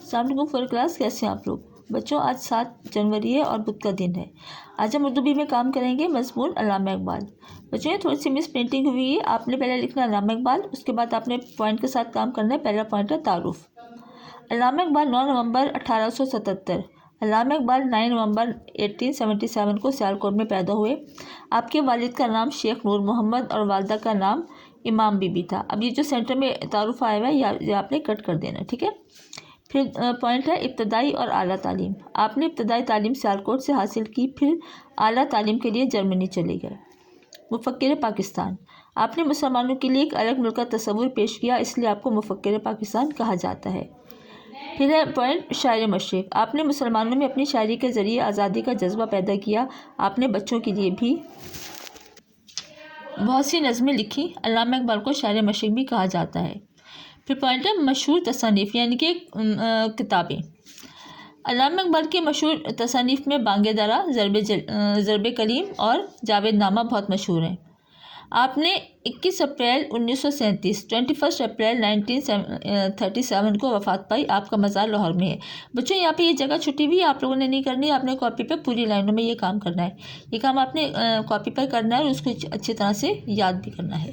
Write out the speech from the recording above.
السلام علیکم four class, کیسے ہیں آپ لوگ بچوں؟ آج 7 جنوری ہے اور بدھ کا دن ہے۔ آج ہم اردو بھی میں کام کریں گے مضمون علامہ اقبال۔ بچوں یہ تھوڑی سی مس پرنٹنگ ہوئی ہے، آپ نے پہلے لکھنا علامہ اقبال، اس کے بعد آپ نے پوائنٹ کے ساتھ کام کرنا ہے۔ پہلا پوائنٹ ہے تعارف۔ علامہ اقبال 9 نومبر 1877، علامہ اقبال 9 نومبر 1877 کو سیالکوٹ میں پیدا ہوئے۔ آپ کے والد کا نام شیخ نور محمد اور والدہ کا نام امام بی بی تھا۔ اب یہ جو سینٹر میں تعارف آیا ہوا ہے یہ آپ نے کٹ کر دینا، ٹھیک ہے۔ پھر پوائنٹ ہے ابتدائی اور اعلیٰ تعلیم۔ آپ نے ابتدائی تعلیم سیالکوٹ سے حاصل کی، پھر اعلیٰ تعلیم کے لیے جرمنی چلے گئے۔ مفکر پاکستان، آپ نے مسلمانوں کے لیے ایک الگ ملک کا تصور پیش کیا، اس لیے آپ کو مفکر پاکستان کہا جاتا ہے۔ پھر ہے پوائنٹ شاعر مشرق۔ آپ نے مسلمانوں میں اپنی شاعری کے ذریعے آزادی کا جذبہ پیدا کیا، آپ نے بچوں کے لیے بھی بہت سی نظمیں لکھی۔ علامہ اقبال کو شاعر مشرق بھی کہا جاتا ہے۔ پھر پوائنٹ ہے مشہور تصانیف یعنی کہ کتابیں۔ علامہ اقبال کی مشہور تصانیف میں بانگ درا، ضرب کلیم اور جاوید نامہ بہت مشہور ہیں۔ آپ نے 21 اپریل 1937 21 اپریل 1937 کو وفات پائی۔ آپ کا مزار لاہور میں ہے۔ بچوں یہاں پہ یہ جگہ چھٹی ہوئی، آپ لوگوں نے نہیں کرنی، آپ نے کاپی پہ پوری لائنوں میں یہ کام کرنا ہے۔ یہ کام آپ نے کاپی پر کرنا ہے اور اس کو اچھی طرح سے یاد بھی کرنا ہے۔